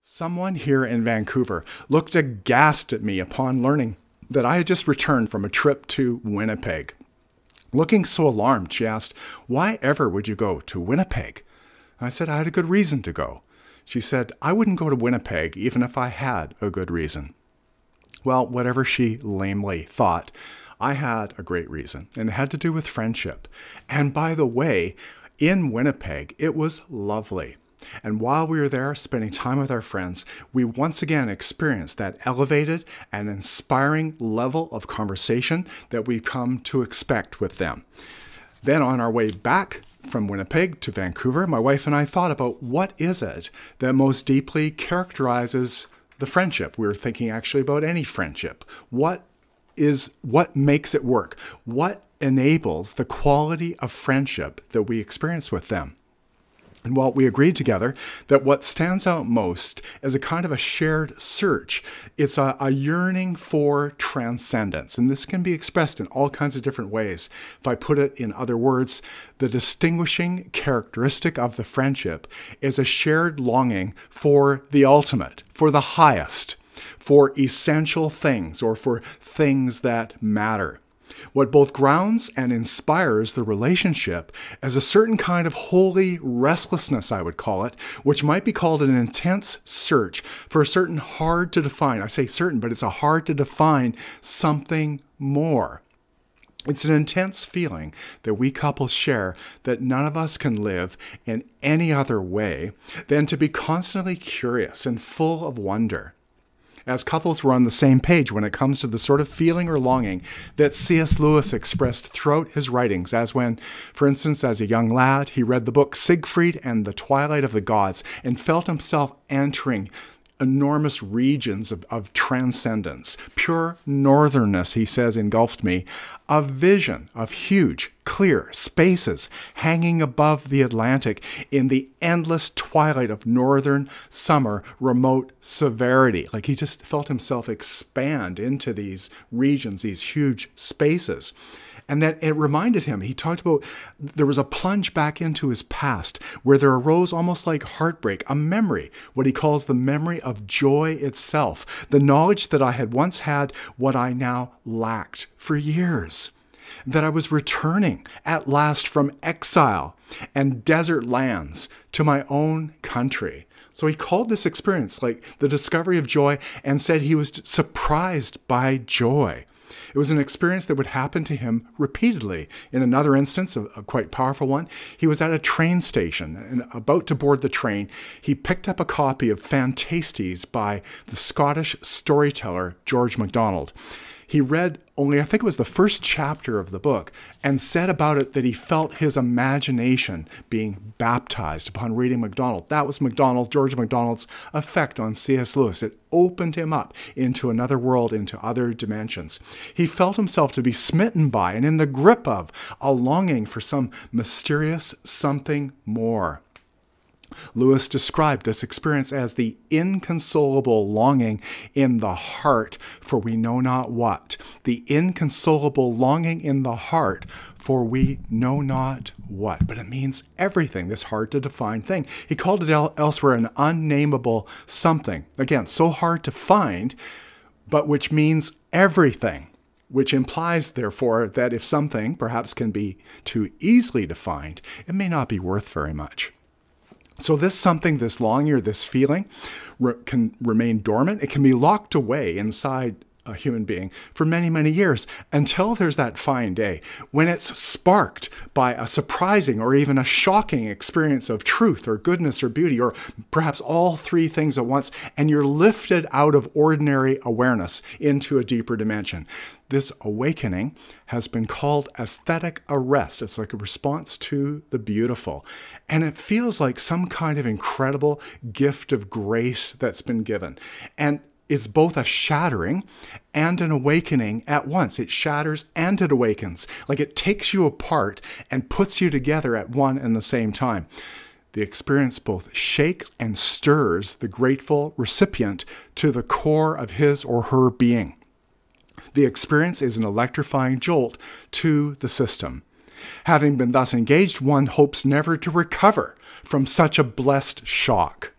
Someone here in Vancouver looked aghast at me upon learning that I had just returned from a trip to Winnipeg. Looking so alarmed, she asked, "Why ever would you go to Winnipeg?" I said I had a good reason to go. She said, "I wouldn't go to Winnipeg even if I had a good reason." Well, whatever she lamely thought, I had a great reason, and it had to do with friendship. And by the way, in Winnipeg, it was lovely. And while we were there spending time with our friends, we once again experienced that elevated and inspiring level of conversation that we've come to expect with them. Then on our way back from Winnipeg to Vancouver, my wife and I thought about what is it that most deeply characterizes the friendship. We were thinking actually about any friendship. What makes it work? What enables the quality of friendship that we experience with them? And well, we agreed together that what stands out most is a kind of a shared search. It's a yearning for transcendence. And this can be expressed in all kinds of different ways. If I put it in other words, the distinguishing characteristic of the friendship is a shared longing for the ultimate, for the highest, for essential things, or for things that matter. What both grounds and inspires the relationship is a certain kind of holy restlessness, I would call it, which might be called an intense search for a certain hard to define, I say certain, but it's a hard to define something more. It's an intense feeling that we couples share that none of us can live in any other way than to be constantly curious and full of wonder. As couples, we're on the same page when it comes to the sort of feeling or longing that C.S. Lewis expressed throughout his writings, as when, for instance, as a young lad, he read the book Siegfried and the Twilight of the Gods and felt himself entering enormous regions of transcendence. Pure northernness, he says, engulfed me. A vision of huge, clear spaces hanging above the Atlantic in the endless twilight of northern summer, remote severity. Like he just felt himself expand into these regions, these huge spaces. And then it reminded him, he talked about, there was a plunge back into his past where there arose almost like heartbreak, a memory, what he calls the memory of joy itself, the knowledge that I had once had what I now lacked for years, that I was returning at last from exile and desert lands to my own country. So he called this experience like the discovery of joy and said he was surprised by joy. It was an experience that would happen to him repeatedly. In another instance, a quite powerful one, he was at a train station and about to board the train. He picked up a copy of Fantastes by the Scottish storyteller George MacDonald. He read only, I think it was the first chapter of the book, and said about it that he felt his imagination being baptized upon reading MacDonald. That was George MacDonald's effect on C.S. Lewis. It opened him up into another world, into other dimensions. He felt himself to be smitten by and in the grip of a longing for some mysterious something more. Lewis described this experience as the inconsolable longing in the heart for we know not what. The inconsolable longing in the heart for we know not what. But it means everything, this hard to define thing. He called it elsewhere an unnameable something. Again, so hard to find, but which means everything. Which implies, therefore, that if something perhaps can be too easily defined, it may not be worth very much. So this something, this longing or this feeling can remain dormant. It can be locked away inside a human being for many, many years until there's that fine day when it's sparked by a surprising or even a shocking experience of truth or goodness or beauty, or perhaps all three things at once, and you're lifted out of ordinary awareness into a deeper dimension. This awakening has been called aesthetic arrest. It's like a response to the beautiful. And it feels like some kind of incredible gift of grace that's been given. And it's both a shattering and an awakening at once. It shatters and it awakens. Like it takes you apart and puts you together at one and the same time. The experience both shakes and stirs the grateful recipient to the core of his or her being. The experience is an electrifying jolt to the system. Having been thus engaged, one hopes never to recover from such a blessed shock.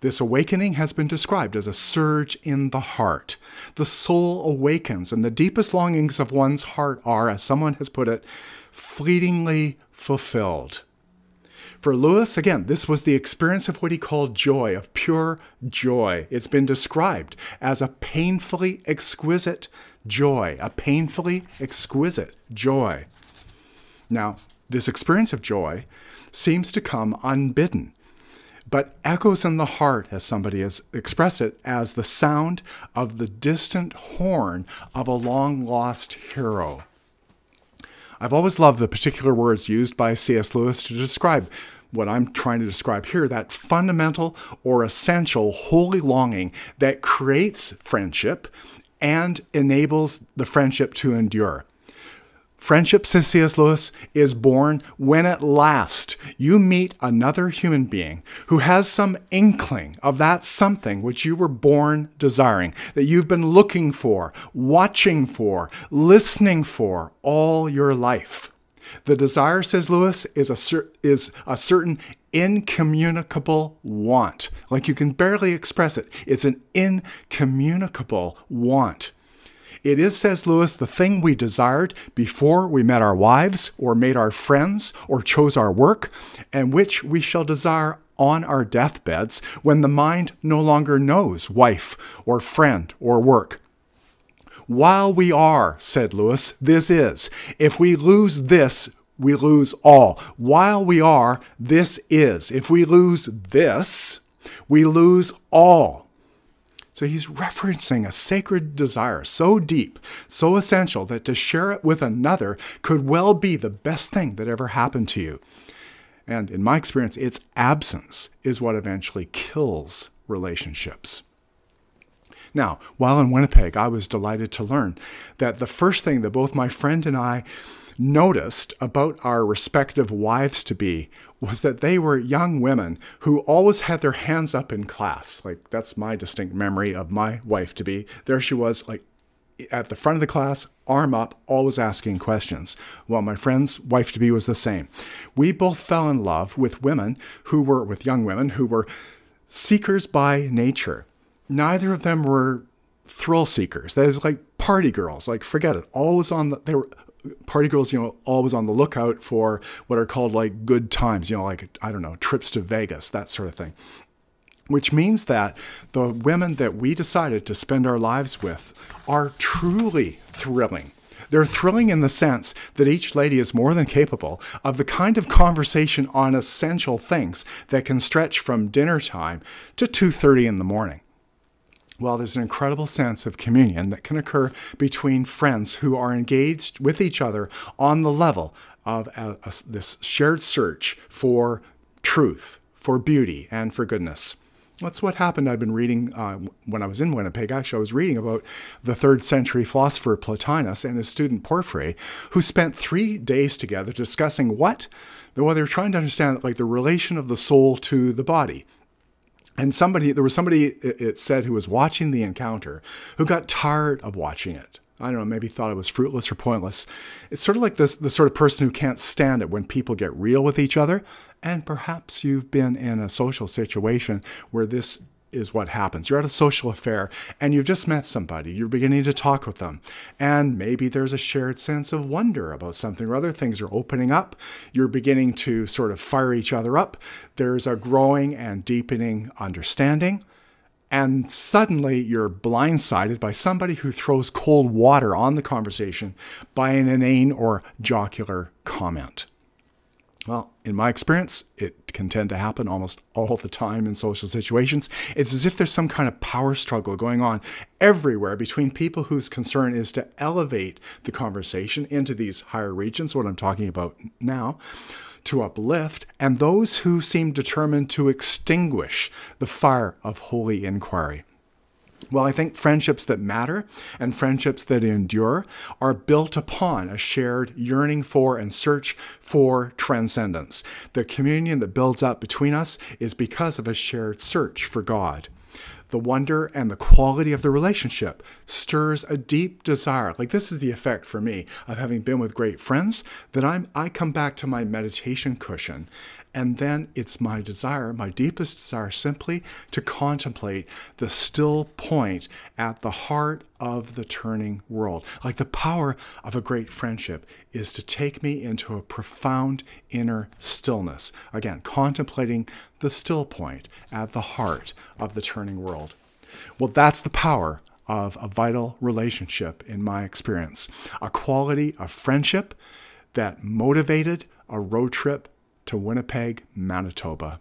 This awakening has been described as a surge in the heart. The soul awakens, and the deepest longings of one's heart are, as someone has put it, fleetingly fulfilled. For Lewis, again, this was the experience of what he called joy, of pure joy. It's been described as a painfully exquisite joy, a painfully exquisite joy. Now, this experience of joy seems to come unbidden, but echoes in the heart, as somebody has expressed it, as the sound of the distant horn of a long-lost hero. I've always loved the particular words used by C.S. Lewis to describe what I'm trying to describe here, that fundamental or essential holy longing that creates friendship and enables the friendship to endure. Friendship, says C.S. Lewis, is born when at last you meet another human being who has some inkling of that something which you were born desiring, that you've been looking for, watching for, listening for all your life. The desire, says Lewis, is a certain incommunicable want. Like you can barely express it. It's an incommunicable want. It is, says Lewis, the thing we desired before we met our wives or made our friends or chose our work, and which we shall desire on our deathbeds when the mind no longer knows wife or friend or work. While we are, said Lewis, this is. If we lose this, we lose all. While we are, this is. If we lose this, we lose all. So he's referencing a sacred desire so deep, so essential, that to share it with another could well be the best thing that ever happened to you. And in my experience, its absence is what eventually kills relationships. Now, while in Winnipeg, I was delighted to learn that the first thing that both my friend and I noticed about our respective wives-to-be was that they were young women who always had their hands up in class. Like, that's my distinct memory of my wife-to-be. There she was, like, at the front of the class, arm up, always asking questions. Well, my friend's wife-to-be was the same. We both fell in love with young women who were seekers by nature. Neither of them were thrill seekers. That is, like, party girls. Like, forget it. They were party girls, always on the lookout for what are called, like, good times, like, I don't know, trips to Vegas, that sort of thing. Which means that the women that we decided to spend our lives with are truly thrilling. They're thrilling in the sense that each lady is more than capable of the kind of conversation on essential things that can stretch from dinner time to 2:30 in the morning. Well, there's an incredible sense of communion that can occur between friends who are engaged with each other on the level of this shared search for truth, for beauty, and for goodness. That's what happened. I'd been reading, when I was in Winnipeg, actually, I was reading about the 3rd century philosopher Plotinus and his student Porphyry, who spent 3 days together discussing they were trying to understand, like, the relation of the soul to the body. And there was somebody, it said, who was watching the encounter who got tired of watching it. I don't know, maybe thought it was fruitless or pointless. It's sort of like the sort of person who can't stand it when people get real with each other. And perhaps you've been in a social situation where this is what happens. You're at a social affair and you've just met somebody. You're beginning to talk with them. And maybe there's a shared sense of wonder about something or other. Things are opening up. You're beginning to sort of fire each other up. There's a growing and deepening understanding. And suddenly you're blindsided by somebody who throws cold water on the conversation by an inane or jocular comment. Well, in my experience, it can tend to happen almost all the time in social situations. It's as if there's some kind of power struggle going on everywhere between people whose concern is to elevate the conversation into these higher regions, what I'm talking about now, to uplift, and those who seem determined to extinguish the fire of holy inquiry. Well, I think friendships that matter and friendships that endure are built upon a shared yearning for and search for transcendence. The communion that builds up between us is because of a shared search for God. The wonder and the quality of the relationship stirs a deep desire. Like, this is the effect for me of having been with great friends, that I come back to my meditation cushion And then it's my desire, my deepest desire, simply to contemplate the still point at the heart of the turning world. Like the power of a great friendship is to take me into a profound inner stillness. Again, contemplating the still point at the heart of the turning world. Well, that's the power of a vital relationship in my experience. A quality of friendship that motivated a road trip to Winnipeg, Manitoba.